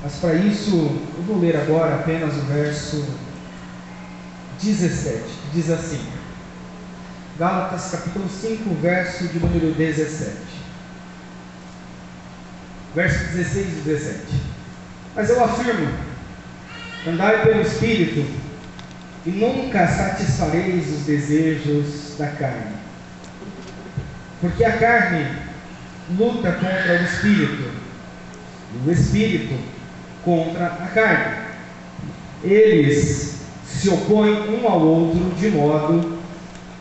Mas para isso, eu vou ler agora apenas o verso 17, que diz assim, Gálatas capítulo 5, verso de número 17. Verso 16 e 17. Mas eu afirmo, andai pelo Espírito, e nunca satisfareis os desejos da carne. Porque a carne luta contra o Espírito, e o Espírito contra a carne. Eles se opõem um ao outro, de modo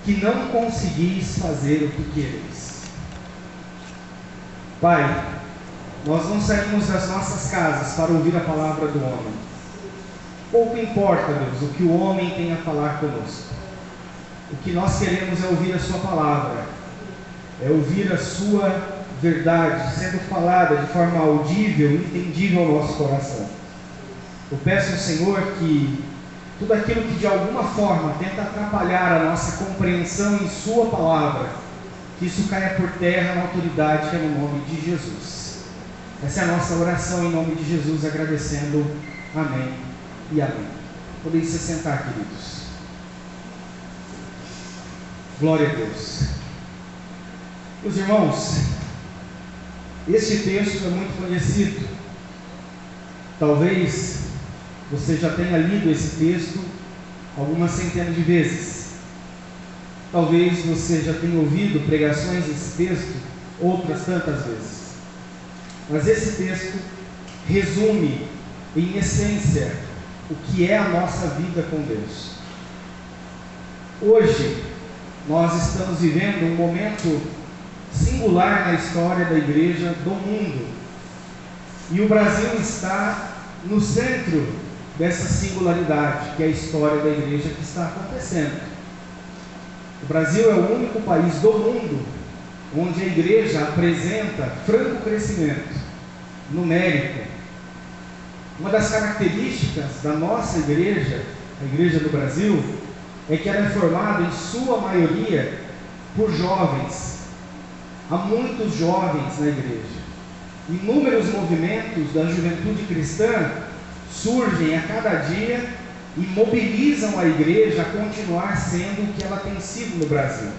que não conseguis fazer o que quereis. Pai, nós não saímos das nossas casas para ouvir a palavra do homem. Pouco importa, Deus, o que o homem tem a falar conosco. O que nós queremos é ouvir a sua palavra, é ouvir a sua verdade sendo falada de forma audível e entendível ao nosso coração. Eu peço ao Senhor que tudo aquilo que de alguma forma tenta atrapalhar a nossa compreensão em sua palavra, que isso caia por terra na autoridade que é no nome de Jesus. Essa é a nossa oração em nome de Jesus, agradecendo. Amém e amém. Podem se sentar, queridos. Glória a Deus. Meus irmãos, este texto é muito conhecido. Talvez você já tenha lido esse texto algumas centenas de vezes. Talvez você já tenha ouvido pregações desse texto outras tantas vezes. Mas esse texto resume, em essência, o que é a nossa vida com Deus. Hoje, nós estamos vivendo um momento singular na história da igreja do mundo. E o Brasil está no centro dessa singularidade, que é a história da igreja que está acontecendo. O Brasil é o único país do mundo onde a igreja apresenta franco crescimento numérico. Uma das características da nossa igreja, a igreja do Brasil, é que ela é formada em sua maioria por jovens. Há muitos jovens na igreja. Inúmeros movimentos da juventude cristã surgem a cada dia e mobilizam a igreja a continuar sendo o que ela tem sido no Brasil.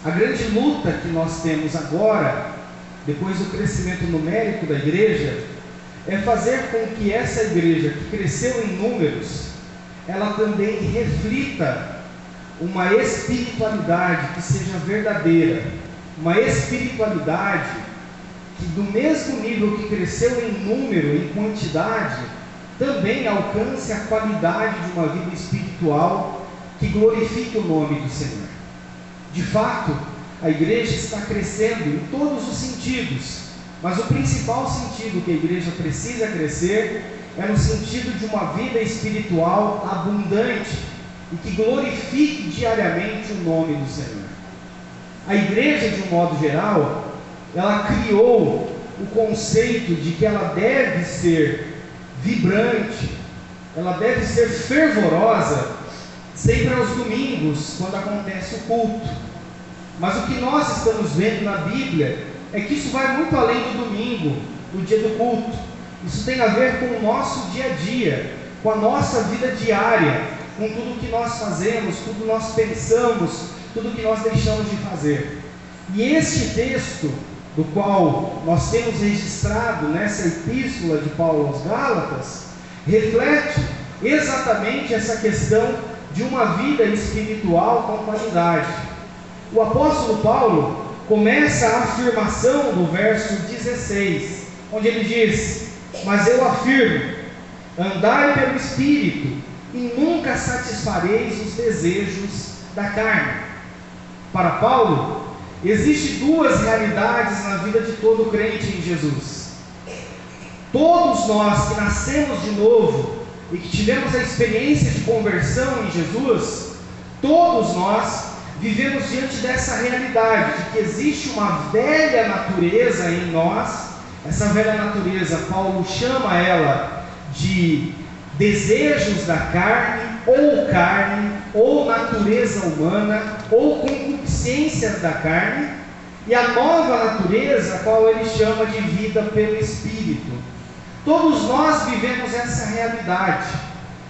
A grande luta que nós temos agora, depois do crescimento numérico da igreja, é fazer com que essa igreja que cresceu em números, ela também reflita uma espiritualidade que seja verdadeira, uma espiritualidade que do mesmo nível que cresceu em número, em quantidade, também alcance a qualidade de uma vida espiritual que glorifique o nome do Senhor. De fato, a igreja está crescendo em todos os sentidos, mas o principal sentido que a igreja precisa crescer é no sentido de uma vida espiritual abundante e que glorifique diariamente o nome do Senhor. A igreja, de um modo geral, ela criou o conceito de que ela deve ser vibrante, ela deve ser fervorosa sempre aos domingos, quando acontece o culto. Mas o que nós estamos vendo na Bíblia é que isso vai muito além do domingo, do dia do culto. Isso tem a ver com o nosso dia a dia, com a nossa vida diária, com tudo que nós fazemos, tudo que nós pensamos, tudo que nós deixamos de fazer. E este texto, do qual nós temos registrado nessa epístola de Paulo aos Gálatas, reflete exatamente essa questão de uma vida espiritual com qualidade. O apóstolo Paulo começa a afirmação do verso 16, onde ele diz: mas eu afirmo, andai pelo Espírito, e nunca satisfareis os desejos da carne. Para Paulo, existem duas realidades na vida de todo crente em Jesus. Todos nós que nascemos de novo e que tivemos a experiência de conversão em Jesus, todos nós vivemos diante dessa realidade, de que existe uma velha natureza em nós. Essa velha natureza, Paulo chama ela de desejos da carne, ou natureza humana, ou concupiscências da carne, e a nova natureza, a qual ele chama de vida pelo Espírito. Todos nós vivemos essa realidade.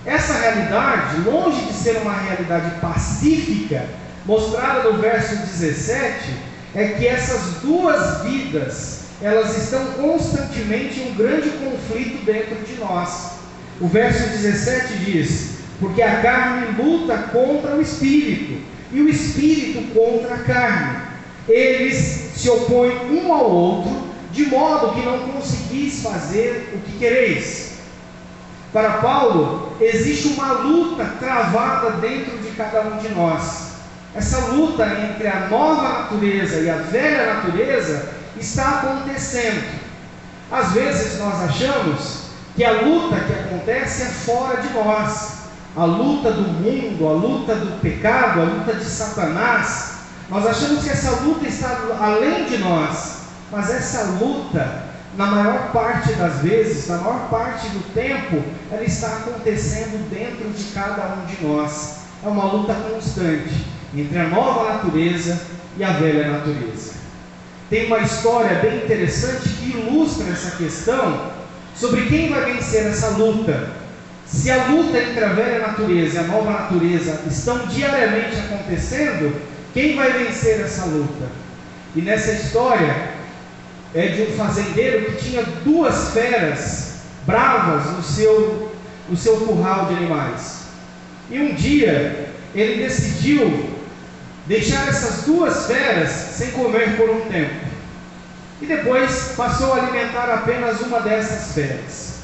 Essa realidade, longe de ser uma realidade pacífica, mostrada no verso 17, é que essas duas vidas, elas estão constantemente em um grande conflito dentro de nós. O verso 17 diz: porque a carne luta contra o espírito, e o espírito contra a carne. Eles se opõem um ao outro, de modo que não conseguis fazer o que quereis. Para Paulo, existe uma luta travada dentro de cada um de nós. Essa luta entre a nova natureza e a velha natureza está acontecendo. Às vezes nós achamos que a luta que acontece é fora de nós. A luta do mundo, a luta do pecado, a luta de Satanás. Nós achamos que essa luta está além de nós. Mas essa luta, na maior parte das vezes, na maior parte do tempo, ela está acontecendo dentro de cada um de nós. É uma luta constante entre a nova natureza e a velha natureza. Tem uma história bem interessante que ilustra essa questão sobre quem vai vencer essa luta. Se a luta entre a velha natureza e a nova natureza estão diariamente acontecendo, quem vai vencer essa luta? E nessa história é de um fazendeiro que tinha duas feras bravas no seu curral de animais. E um dia ele decidiu deixar essas duas feras sem comer por um tempo. E depois passou a alimentar apenas uma dessas feras.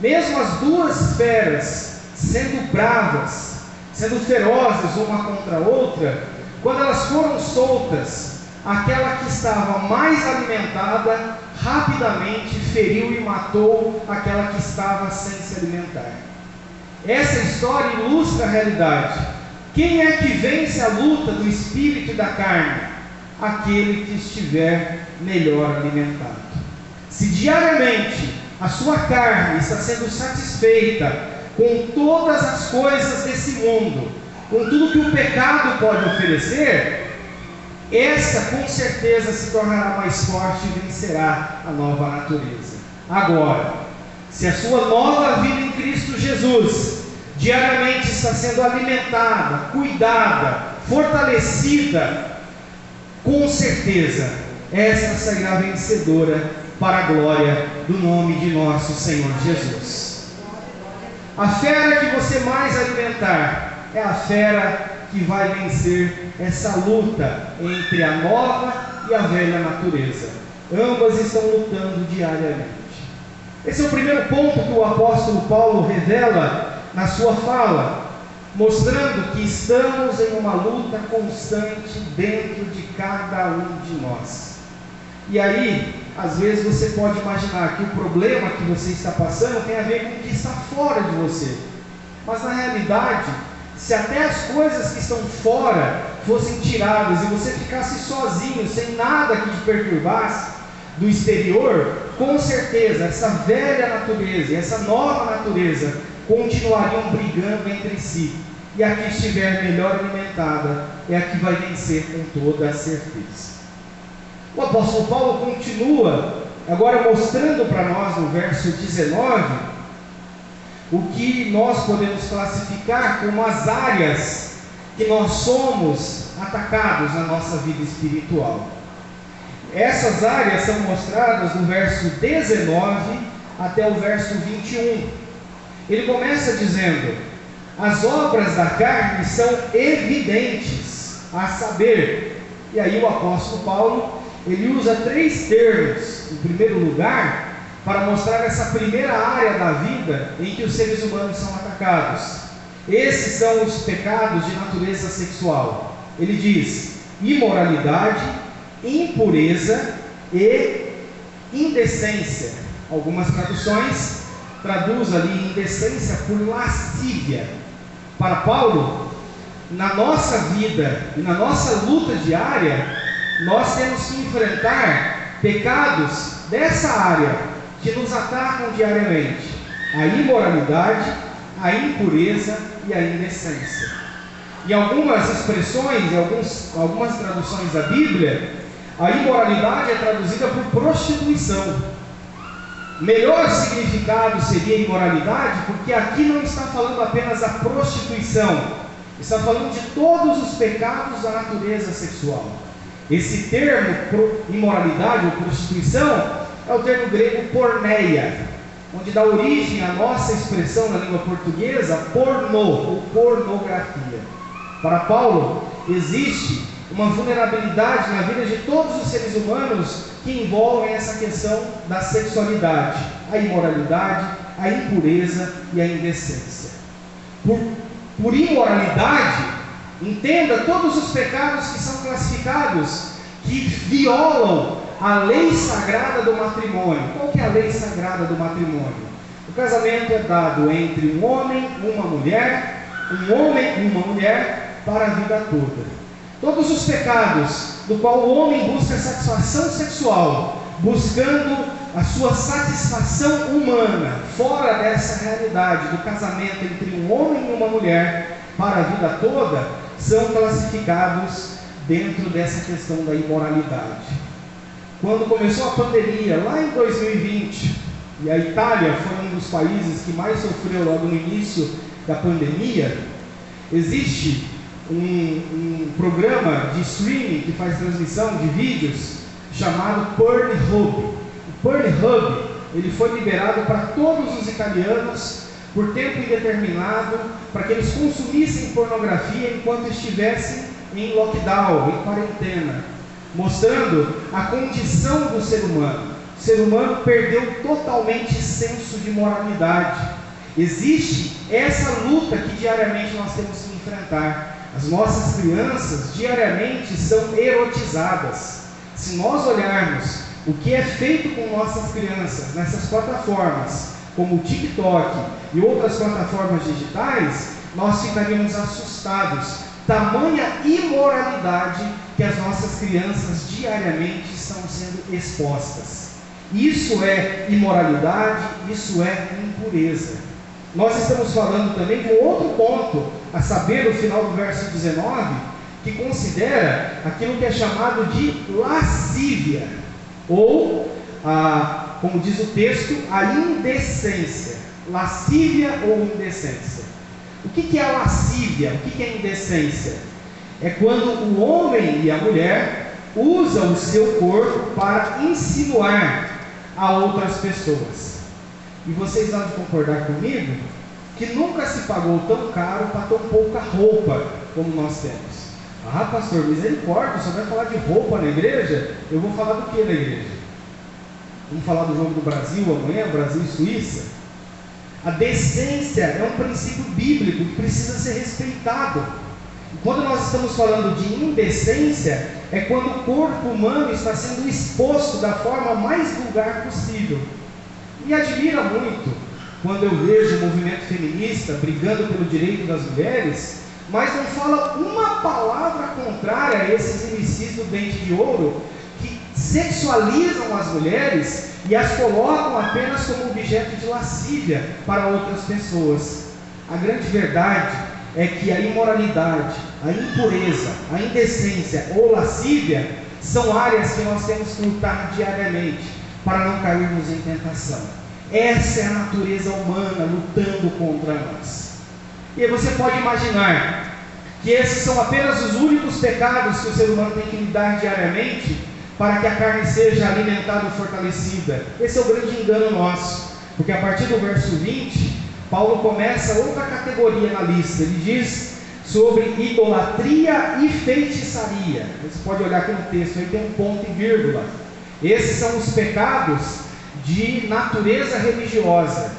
Mesmo as duas feras sendo bravas, sendo ferozes uma contra a outra, quando elas foram soltas, aquela que estava mais alimentada rapidamente feriu e matou aquela que estava sem se alimentar. Essa história ilustra a realidade. Quem é que vence a luta do espírito e da carne? Aquele que estiver melhor alimentado. Se diariamente a sua carne está sendo satisfeita com todas as coisas desse mundo, com tudo que o pecado pode oferecer, essa com certeza se tornará mais forte e vencerá a nova natureza. Agora, se a sua nova vida em Cristo Jesus diariamente está sendo alimentada, cuidada, fortalecida, com certeza essa sairá vencedora para a glória do nome de nosso Senhor Jesus. A fera que você mais alimentar é a fera que vai vencer essa luta entre a nova e a velha natureza. Ambas estão lutando diariamente. Esse é o primeiro ponto que o apóstolo Paulo revela na sua fala, mostrando que estamos em uma luta constante dentro de cada um de nós. E aí, às vezes você pode imaginar que o problema que você está passando tem a ver com o que está fora de você. Mas na realidade, se até as coisas que estão fora fossem tiradas e você ficasse sozinho, sem nada que te perturbasse do exterior, com certeza essa velha natureza e essa nova natureza continuariam brigando entre si. E a que estiver melhor alimentada é a que vai vencer com toda a certeza. O apóstolo Paulo continua agora mostrando para nós no verso 19 o que nós podemos classificar como as áreas que nós somos atacados na nossa vida espiritual. Essas áreas são mostradas no verso 19 até o verso 21. Ele começa dizendo: as obras da carne são evidentes, a saber. E aí o apóstolo Paulo, ele usa três termos, em primeiro lugar, para mostrar essa primeira área da vida em que os seres humanos são atacados. Esses são os pecados de natureza sexual. Ele diz: imoralidade, impureza e indecência. Algumas traduções traduzem ali indecência por lascívia. Para Paulo, na nossa vida e na nossa luta diária, nós temos que enfrentar pecados dessa área que nos atacam diariamente: a imoralidade, a impureza e a indecência. Em algumas expressões, em algumas traduções da Bíblia, a imoralidade é traduzida por prostituição. Melhor significado seria imoralidade, porque aqui não está falando apenas da prostituição, está falando de todos os pecados da natureza sexual. Esse termo, imoralidade ou prostituição, é o termo grego porneia, onde dá origem à nossa expressão na língua portuguesa, pornô ou pornografia. Para Paulo, existe uma vulnerabilidade na vida de todos os seres humanos que envolvem essa questão da sexualidade, a imoralidade, a impureza e a indecência. Por imoralidade, entenda todos os pecados que são classificados, que violam a lei sagrada do matrimônio. Qual que é a lei sagrada do matrimônio? O casamento é dado entre um homem e uma mulher para a vida toda. Todos os pecados do qual o homem busca satisfação sexual, buscando a sua satisfação humana, fora dessa realidade do casamento entre um homem e uma mulher para a vida toda, são classificados dentro dessa questão da imoralidade. Quando começou a pandemia, lá em 2020, e a Itália foi um dos países que mais sofreu logo no início da pandemia, existe um programa de streaming que faz transmissão de vídeos chamado Pornhub. O Pornhub, ele foi liberado para todos os italianos por tempo indeterminado, para que eles consumissem pornografia enquanto estivessem em lockdown, em quarentena, mostrando a condição do ser humano. O ser humano perdeu totalmente senso de moralidade. Existe essa luta que diariamente nós temos que enfrentar. As nossas crianças diariamente são erotizadas. Se nós olharmos o que é feito com nossas crianças nessas plataformas, como o TikTok e outras plataformas digitais, nós ficaríamos assustados. Tamanha imoralidade que as nossas crianças diariamente estão sendo expostas. Isso é imoralidade, isso é impureza. Nós estamos falando também de um outro ponto, a saber, no final do verso 19, que considera aquilo que é chamado de lascívia, ou, como diz o texto, a indecência. Lascívia ou indecência. O que é a lascívia? O que é indecência? É quando o homem e a mulher usam o seu corpo para insinuar a outras pessoas. E vocês vão concordar comigo que nunca se pagou tão caro para tão pouca roupa como nós temos. Ah, pastor, misericórdia, você vai falar de roupa na igreja? Eu vou falar do que na igreja? Vamos falar do jogo do Brasil amanhã, Brasil e Suíça? A decência é um princípio bíblico que precisa ser respeitado. E quando nós estamos falando de indecência, é quando o corpo humano está sendo exposto da forma mais vulgar possível. Me admira muito quando eu vejo o movimento feminista brigando pelo direito das mulheres, mas não fala uma palavra contrária a esses imbecis do dente de ouro que sexualizam as mulheres e as colocam apenas como objeto de lascívia para outras pessoas. A grande verdade é que a imoralidade, a impureza, a indecência ou lascívia são áreas que nós temos que lutar diariamente para não cairmos em tentação. Essa é a natureza humana lutando contra nós. E aí você pode imaginar que esses são apenas os únicos pecados que o ser humano tem que lidar diariamente para que a carne seja alimentada e fortalecida. Esse é o grande engano nosso, porque a partir do verso 20, Paulo começa outra categoria na lista. Ele diz sobre idolatria e feitiçaria. Você pode olhar aqui no texto, aí tem um ponto e vírgula. Esses são os pecados de natureza religiosa.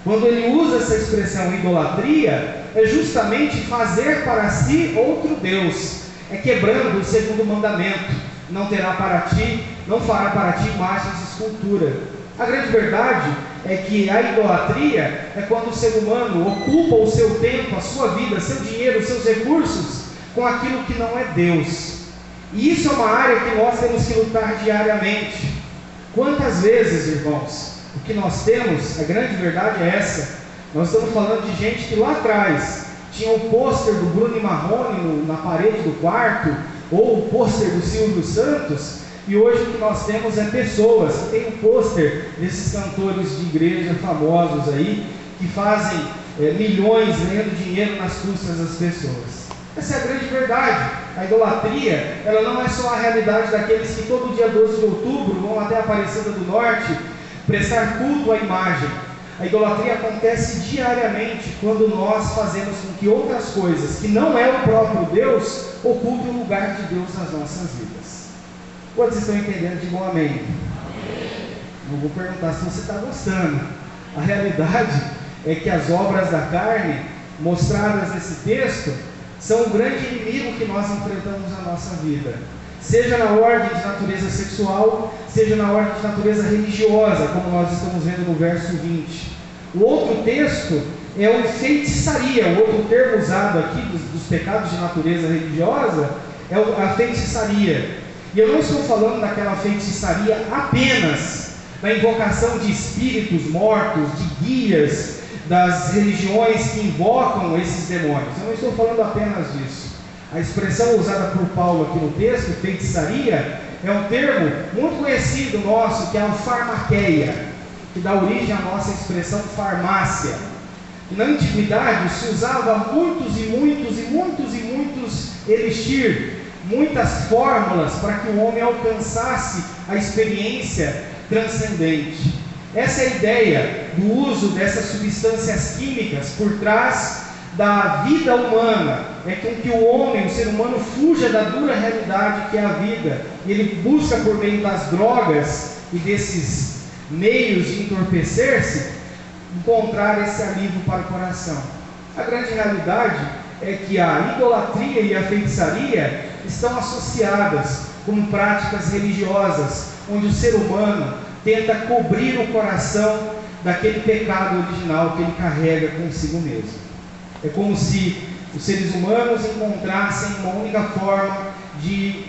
Quando ele usa essa expressão idolatria, é justamente fazer para si outro Deus. É quebrando o segundo mandamento: não terá para ti, não fará para ti imagens de escultura. A grande verdade é que a idolatria é quando o ser humano ocupa o seu tempo, a sua vida, seu dinheiro, os seus recursos com aquilo que não é Deus. E isso é uma área que nós temos que lutar diariamente. Quantas vezes, irmãos, o que nós temos, a grande verdade é essa: nós estamos falando de gente que lá atrás tinha o pôster do Bruno Marrone na parede do quarto, ou o pôster do Silvio Santos, E hoje o que nós temos é pessoas, tem um pôster desses cantores de igreja famosos aí, que fazem milhões ganhando dinheiro nas custas das pessoas. Essa é a grande verdade. A idolatria, ela não é só a realidade daqueles que todo dia 12 de outubro vão até a Aparecida do Norte prestar culto à imagem. A idolatria acontece diariamente quando nós fazemos com que outras coisas, que não é o próprio Deus, ocupem o lugar de Deus nas nossas vidas. Quantos estão entendendo? Digam amém. Amém. Não vou perguntar se você está gostando. A realidade é que as obras da carne, mostradas nesse texto, são o grande inimigo que nós enfrentamos na nossa vida. Seja na ordem de natureza sexual, seja na ordem de natureza religiosa, como nós estamos vendo no verso 20. O outro texto é o feitiçaria. O outro termo usado aqui dos pecados de natureza religiosa é a feitiçaria. E eu não estou falando daquela feitiçaria apenas na invocação de espíritos mortos, de guias das religiões que invocam esses demônios. Eu não estou falando apenas disso. A expressão usada por Paulo aqui no texto, feitiçaria, é um termo muito conhecido nosso, que é a farmaqueia, que dá origem à nossa expressão farmácia. Na antiguidade se usava muitos elixir, muitas fórmulas para que o homem alcançasse a experiência transcendente. Essa é a ideia do uso dessas substâncias químicas por trás da vida humana, é com que o homem, o ser humano, fuja da dura realidade que é a vida, e ele busca por meio das drogas e desses meios de entorpecer-se, encontrar esse alívio para o coração. A grande realidade é que a idolatria e a feitiçaria estão associadas como práticas religiosas, onde o ser humano tenta cobrir o coração daquele pecado original que ele carrega consigo mesmo. É como se os seres humanos encontrassem uma única forma de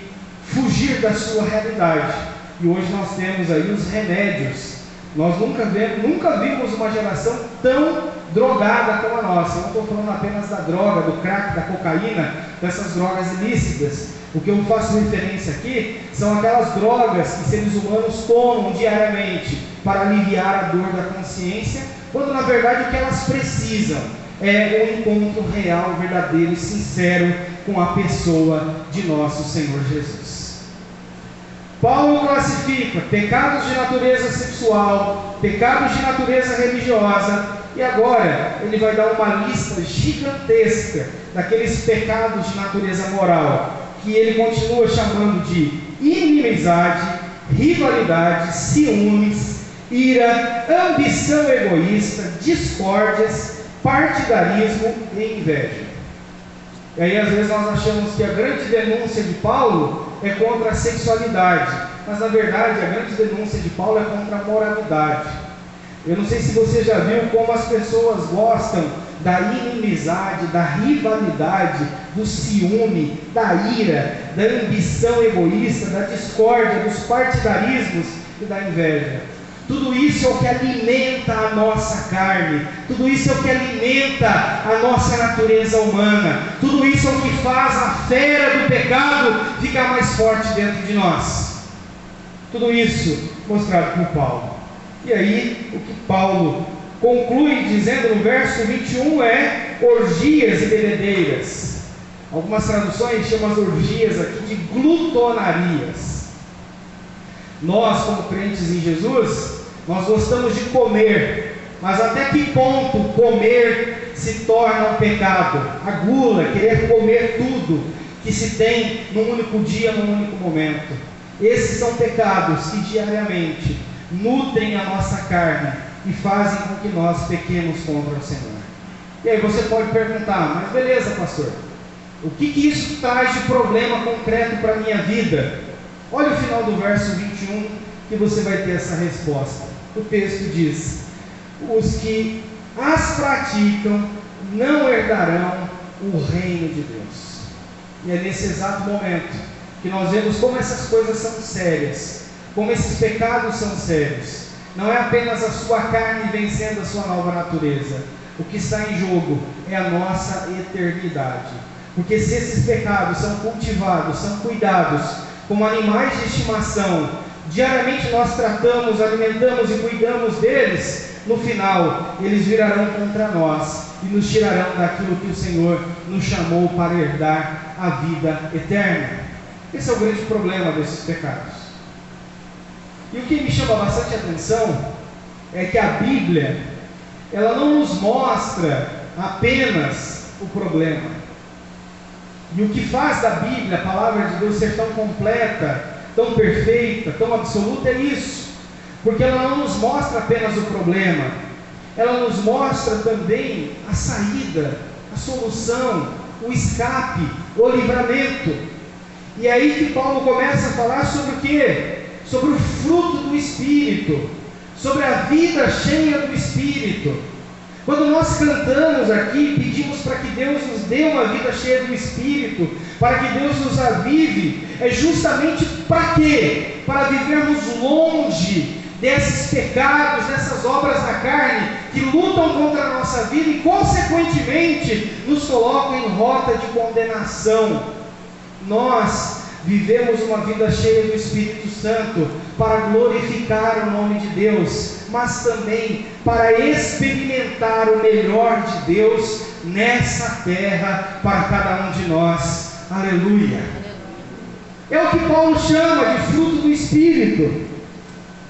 fugir da sua realidade. E hoje nós temos aí os remédios. Nós nunca vimos uma geração tão drogada como a nossa. Eu não estou falando apenas da droga, do crack, da cocaína, dessas drogas ilícitas. O que eu faço referência aqui são aquelas drogas que seres humanos tomam diariamente para aliviar a dor da consciência, quando na verdade o que elas precisam é um encontro real, verdadeiro e sincero com a pessoa de nosso Senhor Jesus. Paulo classifica pecados de natureza sexual, pecados de natureza religiosa, e agora ele vai dar uma lista gigantesca daqueles pecados de natureza moral, que ele continua chamando de inimizade, rivalidade, ciúmes, ira, ambição egoísta, discórdias, partidarismo e inveja. E aí às vezes nós achamos que a grande denúncia de Paulo é contra a sexualidade, mas na verdade a grande denúncia de Paulo é contra a moralidade. Eu não sei se você já viu como as pessoas gostam da inimizade, da rivalidade, do ciúme, da ira, da ambição egoísta, da discórdia, dos partidarismos e da inveja. Tudo isso é o que alimenta a nossa carne, tudo isso é o que alimenta a nossa natureza humana, tudo isso é o que faz a fera do pecado ficar mais forte dentro de nós. Tudo isso mostrado por Paulo. E aí, o que Paulo conclui dizendo no verso 21 é orgias e bebedeiras. Algumas traduções chamam as orgias aqui de glutonarias. Nós, como crentes em Jesus, nós gostamos de comer, mas até que ponto comer se torna um pecado? A gula, querer comer tudo que se tem num único dia, num único momento. Esses são pecados que diariamente nutrem a nossa carne e fazem com que nós pequemos contra o Senhor. E aí você pode perguntar, mas beleza, pastor, o que isso traz de problema concreto para a minha vida? Olha o final do verso 21 que você vai ter essa resposta. O texto diz: os que as praticam não herdarão o reino de Deus. E é nesse exato momento que nós vemos como essas coisas são sérias, como esses pecados são sérios. Não é apenas a sua carne vencendo a sua nova natureza. O que está em jogo é a nossa eternidade. Porque se esses pecados são cultivados, são cuidados, como animais de estimação, diariamente nós tratamos, alimentamos e cuidamos deles, no final eles virarão contra nós e nos tirarão daquilo que o Senhor nos chamou para herdar a vida eterna. Esse é o grande problema desses pecados. E o que me chama bastante atenção é que a Bíblia, ela não nos mostra apenas o problema. E o que faz da Bíblia, a palavra de Deus, ser tão completa, tão perfeita, tão absoluta é isso. Porque ela não nos mostra apenas o problema, ela nos mostra também a saída, a solução, o escape, o livramento. E é aí que Paulo começa a falar sobre o quê? Sobre o fruto do Espírito, sobre a vida cheia do Espírito. Quando nós cantamos aqui, pedimos para que Deus nos dê uma vida cheia do Espírito, para que Deus nos avive, é justamente para quê? Para vivermos longe desses pecados, dessas obras da carne, que lutam contra a nossa vida e, consequentemente, nos colocam em rota de condenação. Nós vivemos uma vida cheia do Espírito Santo para glorificar o nome de Deus, mas também para experimentar o melhor de Deus nessa terra para cada um de nós. Aleluia! É o que Paulo chama de fruto do Espírito.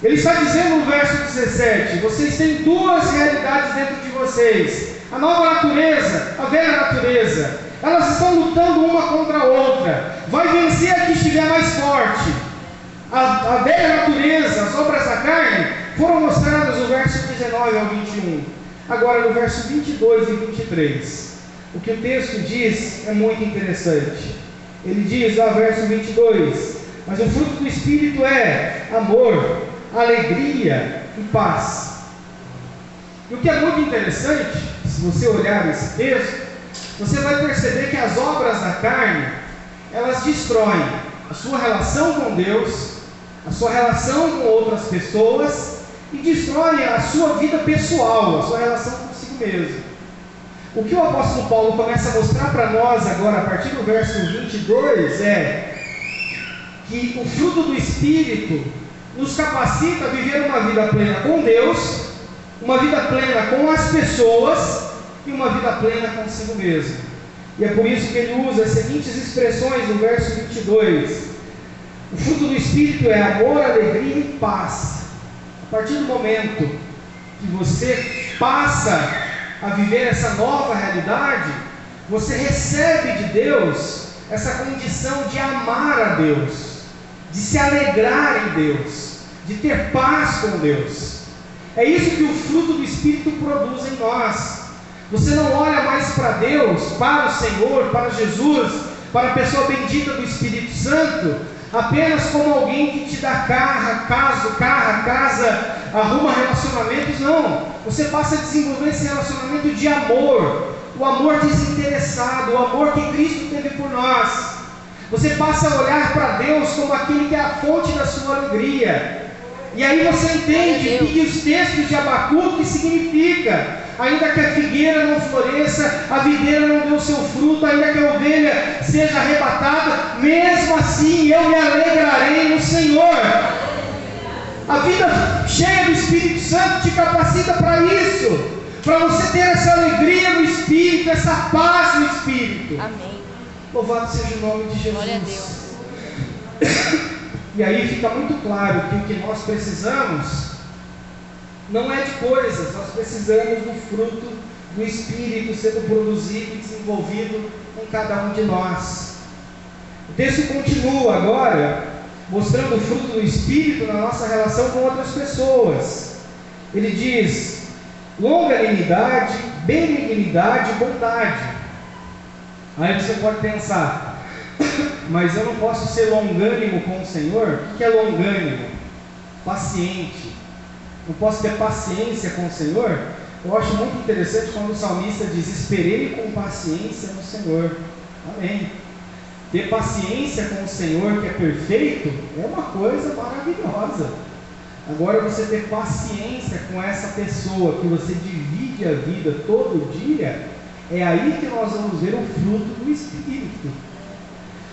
Ele está dizendo no verso 17: vocês têm duas realidades dentro de vocês, a nova natureza, a velha natureza. Elas estão lutando uma contra a outra. Vai vencer a que estiver mais forte. A velha natureza, as obras da carne, foram mostradas no verso 19 ao 21. Agora no verso 22 e 23, o que o texto diz é muito interessante. Ele diz, no verso 22: mas o fruto do Espírito é amor, alegria e paz. E o que é muito interessante, se você olhar esse texto, você vai perceber que as obras da carne, elas destroem a sua relação com Deus, a sua relação com outras pessoas, e destroem a sua vida pessoal, a sua relação consigo mesmo. O que o apóstolo Paulo começa a mostrar para nós agora, a partir do verso 22, é que o fruto do Espírito nos capacita a viver uma vida plena com Deus, uma vida plena com as pessoas e uma vida plena consigo mesmo. E é por isso que ele usa as seguintes expressões no verso 22. O fruto do Espírito é amor, alegria e paz. A partir do momento que você passa a viver essa nova realidade, você recebe de Deus essa condição de amar a Deus, de se alegrar em Deus, de ter paz com Deus. É isso que o fruto do Espírito produz em nós. Você não olha mais para Deus, para o Senhor, para Jesus, para a pessoa bendita do Espírito Santo, apenas como alguém que te dá casa, arruma relacionamentos. Não, você passa a desenvolver esse relacionamento de amor, o amor desinteressado, o amor que Cristo teve por nós. Você passa a olhar para Deus como aquele que é a fonte da sua alegria. E aí você entende que os textos de Abacuque significa: ainda que a figueira não floresça, a videira não dê o seu fruto, ainda que a ovelha seja arrebatada, mesmo assim eu me alegrarei no Senhor. A vida cheia do Espírito Santo te capacita para isso, para você ter essa alegria no Espírito, essa paz no Espírito. Amém. Louvado seja o nome de Jesus. Glória a Deus. E aí fica muito claro que o que nós precisamos não é de coisas, nós precisamos do fruto do Espírito sendo produzido e desenvolvido em cada um de nós. O texto continua agora mostrando o fruto do Espírito na nossa relação com outras pessoas. Ele diz: longanimidade, benignidade e bondade. Aí você pode pensar: mas eu não posso ser longânimo com o Senhor? O que é longânimo? Paciente. Não posso ter paciência com o Senhor? Eu acho muito interessante quando o salmista diz: esperei com paciência no Senhor. Amém. Ter paciência com o Senhor, que é perfeito, é uma coisa maravilhosa. Agora, você ter paciência com essa pessoa que você divide a vida todo dia, é aí que nós vamos ver o fruto do Espírito.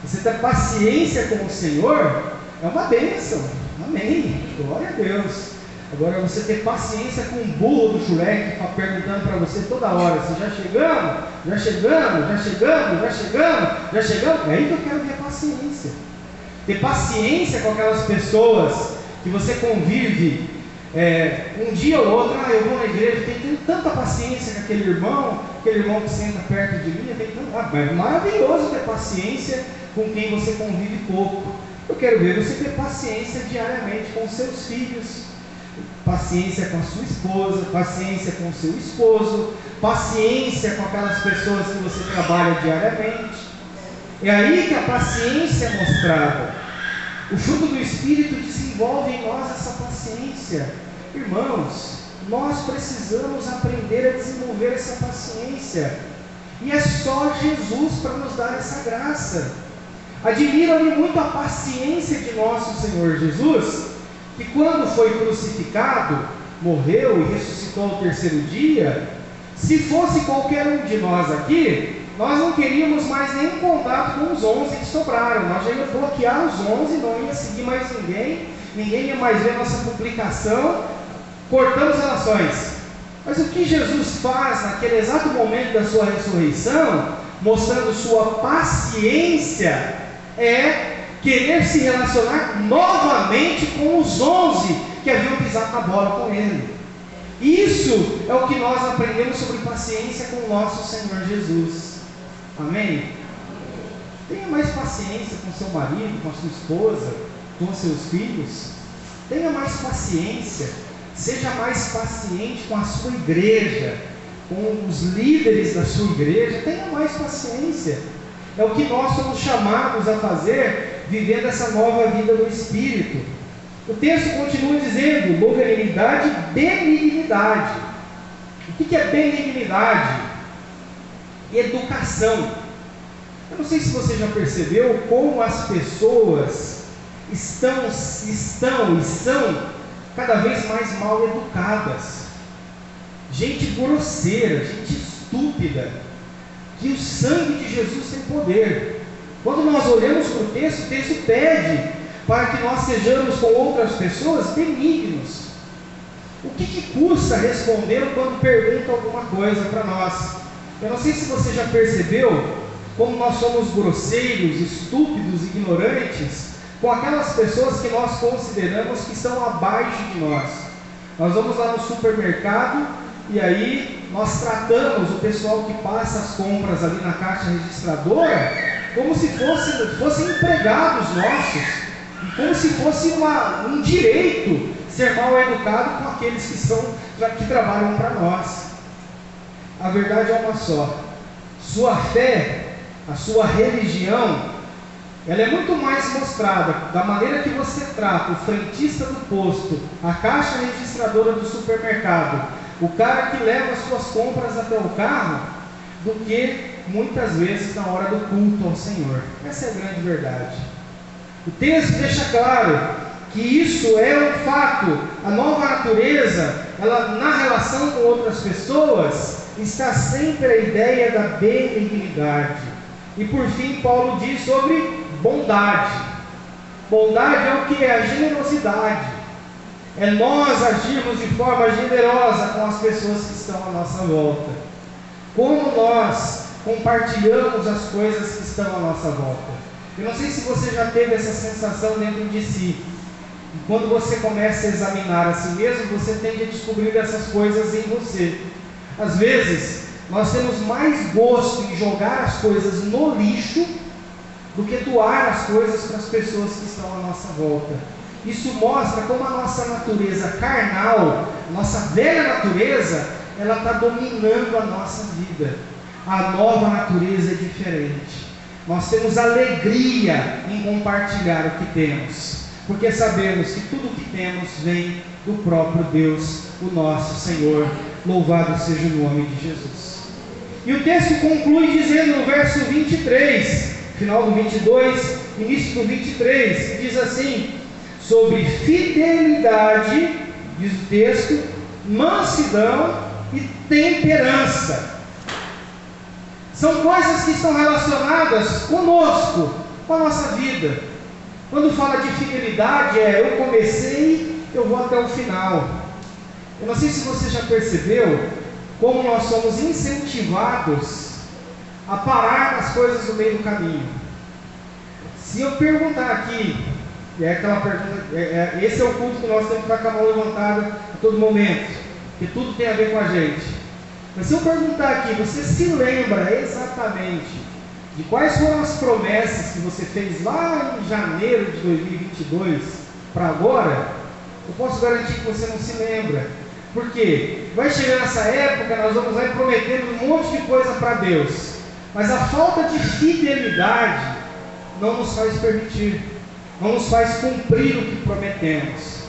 Você ter paciência com o Senhor é uma bênção. Amém. Glória a Deus. Agora, você ter paciência com um burro do chulé que está perguntando para você toda hora: se já chegamos? Já chegamos? Já chegamos? Já chegamos? Já chegamos? É aí que eu quero ter paciência. Ter paciência com aquelas pessoas que você convive um dia ou outro. Eu vou na igreja, tenho tanta paciência com aquele irmão que senta perto de mim. É maravilhoso ter paciência com quem você convive pouco. Eu quero ver você ter paciência diariamente com seus filhos, paciência com a sua esposa, paciência com o seu esposo, paciência com aquelas pessoas que você trabalha diariamente. É aí que a paciência é mostrada. O fruto do Espírito desenvolve em nós essa paciência. Irmãos, nós precisamos aprender a desenvolver essa paciência. E é só Jesus para nos dar essa graça. Admiro-me muito a paciência de nosso Senhor Jesus, que quando foi crucificado, morreu e ressuscitou ao terceiro dia. Se fosse qualquer um de nós aqui, nós não queríamos mais nenhum contato com os 11 que sobraram. Nós já íamos bloquear os 11, não ia seguir mais ninguém ia mais ver nossa publicação, cortamos relações. Mas o que Jesus faz naquele exato momento da sua ressurreição, mostrando sua paciência, é querer se relacionar novamente com os 11 que haviam pisado na bola com ele. Isso é o que nós aprendemos sobre paciência com o nosso Senhor Jesus. Amém? Tenha mais paciência com seu marido, com a sua esposa, com seus filhos. Tenha mais paciência. Seja mais paciente com a sua igreja, com os líderes da sua igreja. Tenha mais paciência. É o que nós somos chamados a fazer, vivendo essa nova vida do Espírito. O texto continua dizendo: longanimidade e benignidade. O que é benignidade? Educação. Eu não sei se você já percebeu como as pessoas são cada vez mais mal educadas. Gente grosseira, gente estúpida. Que o sangue de Jesus tem poder. Quando nós olhamos para o texto pede para que nós sejamos com outras pessoas benignos. O que custa responder quando perguntam alguma coisa para nós? Eu não sei se você já percebeu como nós somos grosseiros, estúpidos, ignorantes com aquelas pessoas que nós consideramos que estão abaixo de nós. Nós vamos lá no supermercado e aí nós tratamos o pessoal que passa as compras ali na caixa registradora como se fossem empregados nossos, e como se fosse um direito ser mal educado com aqueles que trabalham para nós. A verdade é uma só: sua fé, a sua religião, ela é muito mais mostrada da maneira que você trata o frentista do posto, a caixa registradora do supermercado, o cara que leva as suas compras até o carro, do que muitas vezes na hora do culto ao Senhor. Essa é a grande verdade. O texto deixa claro que isso é um fato. A nova natureza, ela, na relação com outras pessoas, está sempre a ideia da benignidade. E por fim, Paulo diz sobre bondade. Bondade é o que? É a generosidade. É nós agirmos de forma generosa com as pessoas que estão à nossa volta. Como nós compartilhamos as coisas que estão à nossa volta. Eu não sei se você já teve essa sensação dentro de si. E quando você começa a examinar a si mesmo, você tende a descobrir essas coisas em você. Às vezes, nós temos mais gosto em jogar as coisas no lixo do que doar as coisas para as pessoas que estão à nossa volta. Isso mostra como a nossa natureza carnal, a nossa velha natureza, ela está dominando a nossa vida. A nova natureza é diferente. Nós temos alegria em compartilhar o que temos, porque sabemos que tudo o que temos vem do próprio Deus, o nosso Senhor. Louvado seja o nome de Jesus. E o texto conclui dizendo no verso 23, final do 22, início do 23, diz assim: sobre fidelidade, diz o texto, mansidão e temperança. São coisas que estão relacionadas conosco, com a nossa vida. Quando fala de fidelidade, eu comecei, eu vou até o final. Eu não sei se você já percebeu como nós somos incentivados a parar nas coisas no meio do caminho. Se eu perguntar aqui, aquela pergunta, esse é o culto que nós temos que estar com a mão levantada a todo momento, porque tudo tem a ver com a gente. Mas se eu perguntar aqui, você se lembra exatamente de quais foram as promessas que você fez lá em janeiro de 2022 para agora? Eu posso garantir que você não se lembra. Por quê? Vai chegar nessa época, nós vamos lá prometendo um monte de coisa para Deus, mas a falta de fidelidade não nos faz permitir, não nos faz cumprir o que prometemos.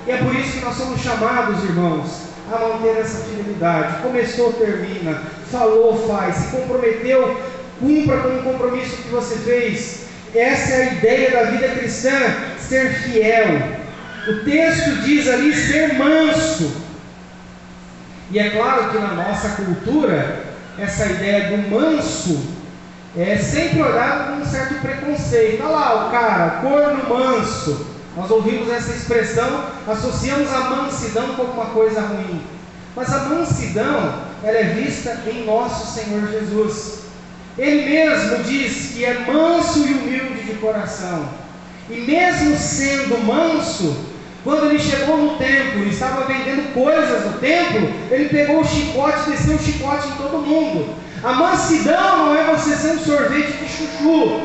E é por isso que nós somos chamados, irmãos, a manter essa fidelidade. Começou, termina, falou, faz, se comprometeu, cumpra com o compromisso que você fez. Essa é a ideia da vida cristã, ser fiel. O texto diz ali ser manso. E é claro que na nossa cultura, essa ideia do manso é sempre olhada com um certo preconceito. Olha lá o cara, corno manso. Nós ouvimos essa expressão, associamos a mansidão como uma coisa ruim. Mas a mansidão, ela é vista em nosso Senhor Jesus. Ele mesmo diz que é manso e humilde de coração. E mesmo sendo manso, quando ele chegou no templo e estava vendendo coisas no templo, ele pegou o chicote e desceu o chicote em todo mundo. A mansidão não é você ser um sorvete de chuchu,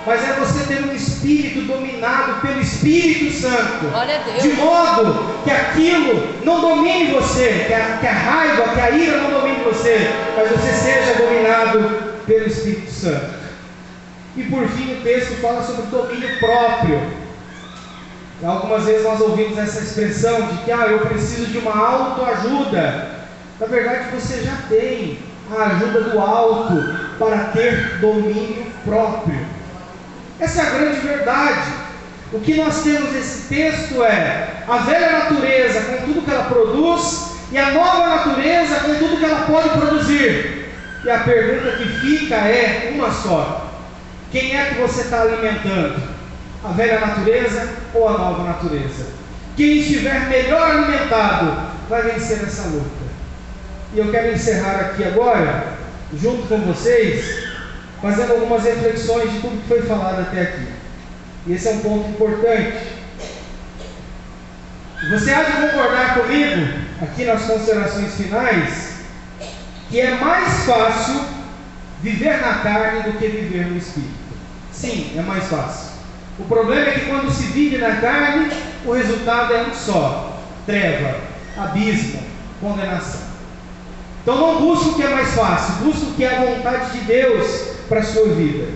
mas é você ter um espírito dominado pelo Espírito Santo. Glória a Deus. De modo que aquilo não domine você, que a raiva, que a ira não domine você, mas você seja dominado pelo Espírito Santo. E por fim o texto fala sobre domínio próprio. Algumas vezes nós ouvimos essa expressão de que eu preciso de uma autoajuda. Na verdade você já tem a ajuda do alto para ter domínio próprio. Essa é a grande verdade. O que nós temos nesse texto é a velha natureza com tudo que ela produz e a nova natureza com tudo que ela pode produzir. E a pergunta que fica é uma só: quem é que você está alimentando? A velha natureza ou a nova natureza? Quem estiver melhor alimentado vai vencer essa luta. E eu quero encerrar aqui agora, junto com vocês, fazendo algumas reflexões de tudo que foi falado até aqui. E esse é um ponto importante. Você há de concordar comigo, aqui nas considerações finais, que é mais fácil viver na carne do que viver no Espírito. Sim, é mais fácil. O problema é que quando se vive na carne, o resultado é um só: treva, abismo, condenação. Então não busque o que é mais fácil, busque o que é a vontade de Deus para a sua vida.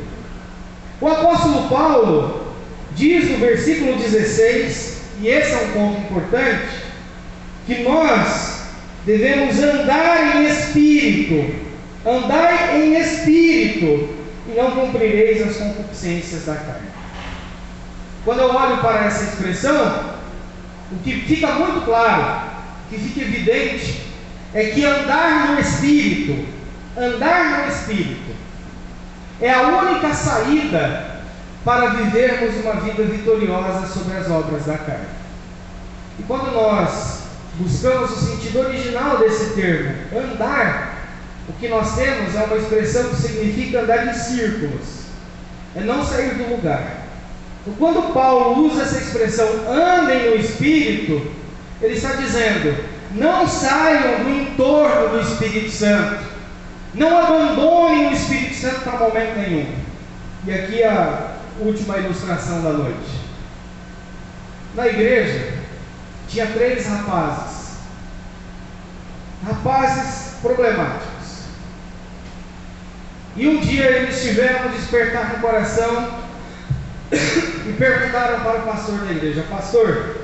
O apóstolo Paulo diz no versículo 16, e esse é um ponto importante, que nós devemos andar em espírito. Andai em espírito, e não cumprireis as concupiscências da carne. Quando eu olho para essa expressão, o que fica muito claro, o que fica evidente, é que andar no Espírito é a única saída para vivermos uma vida vitoriosa sobre as obras da carne. E quando nós buscamos o sentido original desse termo, andar, o que nós temos é uma expressão que significa andar em círculos, é não sair do lugar. Então, quando Paulo usa essa expressão, andem no Espírito, ele está dizendo: não saiam do entorno do Espírito Santo, não abandonem o Espírito Santo para momento nenhum. E aqui a última ilustração da noite. Na igreja tinha 3 rapazes problemáticos. E um dia eles tiveram um despertar no coração e perguntaram para o pastor da igreja: pastor,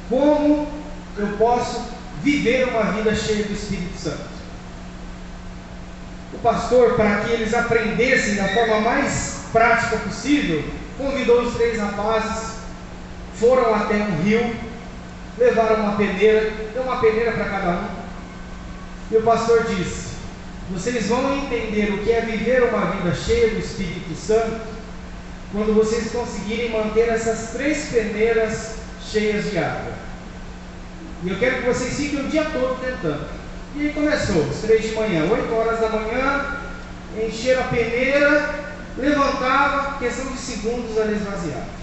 como eu posso viver uma vida cheia do Espírito Santo? O pastor, para que eles aprendessem da forma mais prática possível, convidou os 3 rapazes, foram até um rio, levaram uma peneira, deu uma peneira para cada um, e o pastor disse: Vocês vão entender o que é viver uma vida cheia do Espírito Santo quando vocês conseguirem manter essas 3 peneiras cheias de água. E eu quero que vocês fiquem o dia todo tentando. E aí começou, às 3 de manhã, 8 horas da manhã, encheram a peneira, levantava, questão de segundos ela esvaziava.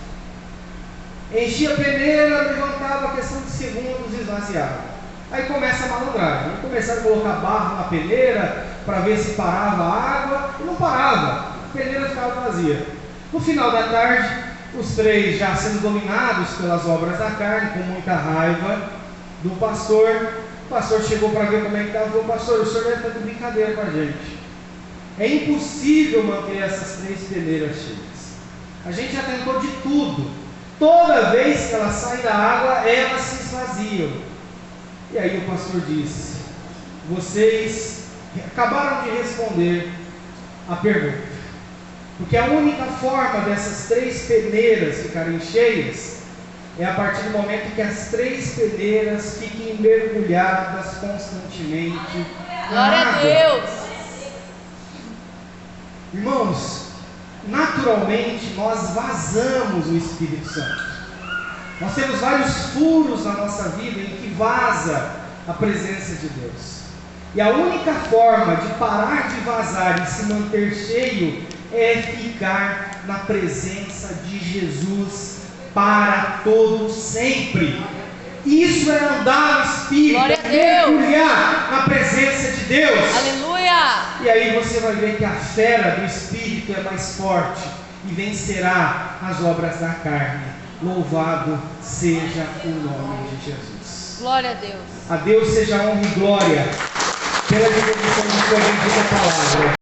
Enchia a peneira, levantava, questão de segundos, esvaziava. Aí começa a malandragem, começaram a colocar barro na peneira para ver se parava a água, e não parava, a peneira ficava vazia. No final da tarde, os 3 já sendo dominados pelas obras da carne, com muita raiva do pastor, o pastor chegou para ver como é que estava e falou: pastor, o senhor deve estar de brincadeira com a gente. É impossível manter essas 3 peneiras cheias. A gente já tentou de tudo. Toda vez que elas saem da água, elas se esvaziam. E aí o pastor disse: vocês acabaram de responder a pergunta. Porque a única forma dessas 3 peneiras ficarem cheias é a partir do momento que as 3 peneiras fiquem mergulhadas constantemente na água. Glória a Deus! Irmãos, naturalmente nós vazamos o Espírito Santo. Nós temos vários furos na nossa vida em que vaza a presença de Deus. E a única forma de parar de vazar e se manter cheio é ficar na presença de Jesus para todo sempre. Isso é andar no Espírito, é mergulhar na presença de Deus. Aleluia! E aí você vai ver que a fera do Espírito é mais forte e vencerá as obras da carne. Louvado seja o nome de Jesus. Glória a Deus. A Deus seja honra e glória pela divulgação de sua bendita palavra.